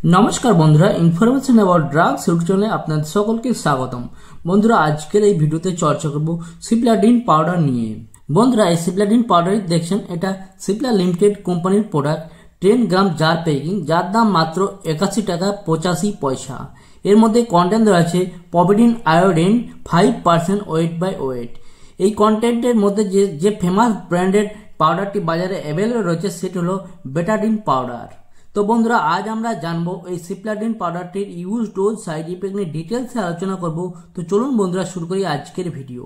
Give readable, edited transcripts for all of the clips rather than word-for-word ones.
নমস্কার বন্ধুরা, information about drugs YouTube চ্যানেলে আপনাদের সকলকে স্বাগতম। বন্ধুরা, আজকের এই ভিডিওতে চর্চা করব সিপ্লাডিন পাউডার নিয়ে। বন্ধুরা, এই সিপ্লাডিন পাউডার দেখছেন, এটা সিপ্লা লিমিটেড কোম্পানির প্রোডাক্ট। 10 গ্রাম জার প্যাকিং, যার দাম মাত্র 81 টাকা 85 পয়সা। এর মধ্যে কন্টেন্ট রয়েছে পভিডিন আয়োডিন 5% ওয়েট বাই ওয়েট। এই কন্টেন্টের মধ্যে যে ফেমাস ব্র্যান্ডের পাউডারটি বাজারে অ্যাভেলেবল রয়েছে সেটি হলো বেটাডিন পাউডার। তো বন্ধুরা, আজ আমরা জানবো এই সিপ্লাডিন পাউডারটির ইউজ, ডোজ, সাইড ইফেক্ট নিয়ে ডিটেলসে আলোচনা করব। তো চলুন বন্ধুরা, শুরু করি আজকের ভিডিও।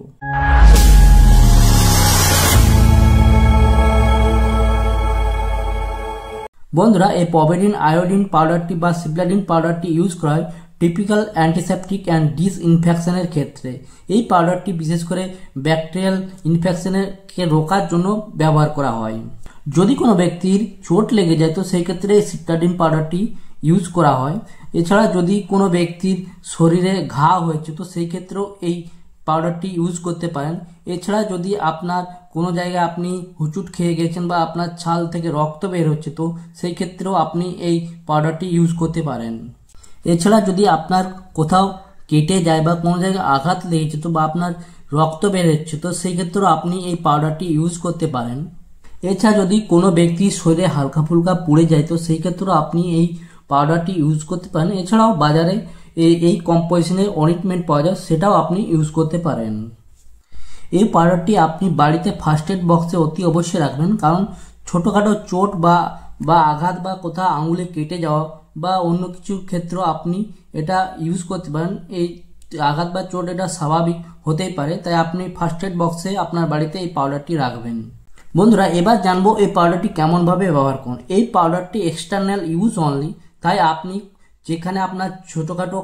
বন্ধুরা, এই পভিডিন আয়োডিন পাউডারটি বা সিপ্লাডিন পাউডারটি ইউজ করা হয় টিপিক্যাল অ্যান্টিসেপটিক অ্যান্ড ডিসইনফেকশনের ক্ষেত্রে। এই পাউডারটি বিশেষ করে ব্যাকটেরিয়াল ইনফেকশনকে রোকার জন্য ব্যবহার করা হয়। যদি কোনো ব্যক্তির চোট লেগে যায় তো সেই ক্ষেত্রে সিপ্লাডিন পাউডারটি ইউজ করা হয়। এছাড়া যদি কোনো ব্যক্তির শরীরে ঘা হয়েছে তো সেই ক্ষেত্রেও এই পাউডারটি ইউজ করতে পারেন। এছাড়া যদি আপনার কোনো জায়গায় আপনি হুচুট খেয়ে গেছেন বা আপনার ছাল থেকে রক্ত বের হচ্ছে তো সেই ক্ষেত্রেও আপনি এই পাউডারটি ইউজ করতে পারেন। এছাড়া যদি আপনার কোথাও কেটে যায় বা কোনো জায়গায় আঘাত লেগেছে তো বা আপনার রক্ত বের হচ্ছে তো সেই ক্ষেত্রেও আপনি এই পাউডারটি ইউজ করতে পারেন। এছাড়া যদি কোনো ব্যক্তির শরীরে হালকা ফুলকা পুড়ে যায় তো সেই ক্ষেত্রেও আপনি এই পাউডারটি ইউজ করতে পারেন। এছাড়াও বাজারে এই কম্পোজিশনের অয়েন্টমেন্ট পাওয়া যায়, সেটাও আপনি ইউজ করতে পারেন। এই পাউডারটি আপনি বাড়িতে ফার্স্ট এড বক্সে অতি অবশ্যই রাখবেন, কারণ ছোটোখাটো চোট বা আঘাত বা কোথাও আঙুলে কেটে যাওয়া বা অন্য কিছুর ক্ষেত্রেও আপনি এটা ইউজ করতে পারেন। এই আঘাত বা চোট এটা স্বাভাবিক হতেই পারে, তাই আপনি ফার্স্ট এড বক্সে আপনার বাড়িতে এই পাউডারটি রাখবেন। বন্ধুরা, এবার জানবো এই পাউডারটি কেমনভাবে ব্যবহার করুন। এই পাউডারটি এক্সটার্নাল ইউজ অনলি, তাই আপনি যেখানে আপনার ছোটোখাটো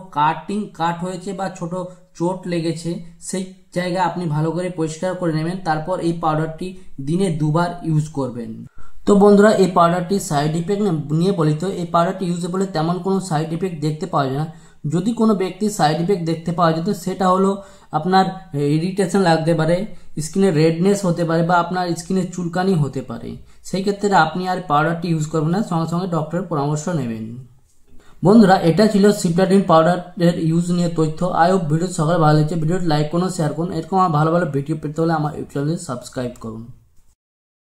কাট হয়েছে বা ছোট চোট লেগেছে সেই জায়গায় আপনি ভালো করে পরিষ্কার করে নেবেন। তারপর এই পাউডারটি দিনে 2 বার ইউজ করবেন। তো বন্ধুরা, এই পাউডারটি সাইড ইফেক্ট নিয়ে বলি তো এই পাউডারটি ইউজে বলে তেমন কোনো সাইড ইফেক্ট দেখতে পাওয়া যায় না। যদি কোনো ব্যক্তির সাইড ইফেক্ট দেখতে পাওয়া যায় তো সেটা হলো আপনার ইরিটেশন লাগতে পারে, স্কিনে রেডনেস হতে পারে বা আপনার স্কিনে চুলকানি হতে পারে। সেই ক্ষেত্রে আপনি আর পাউডারটি ইউজ করবেন না, সঙ্গে সঙ্গে ডক্টরের পরামর্শ নেবেন। বন্ধুরা, এটা ছিল সিপ্লাডিন পাউডারের ইউজ নিয়ে তথ্য। আই হোপ ভিডিও সকালে ভালো লেগেছে। ভিডিওটি লাইক করুন, শেয়ার করুন। এরকম আমার ভালো ভালো ভিডিও পেতে হলে আমার ইউটিউব চ্যানেল সাবস্ক্রাইব করুন।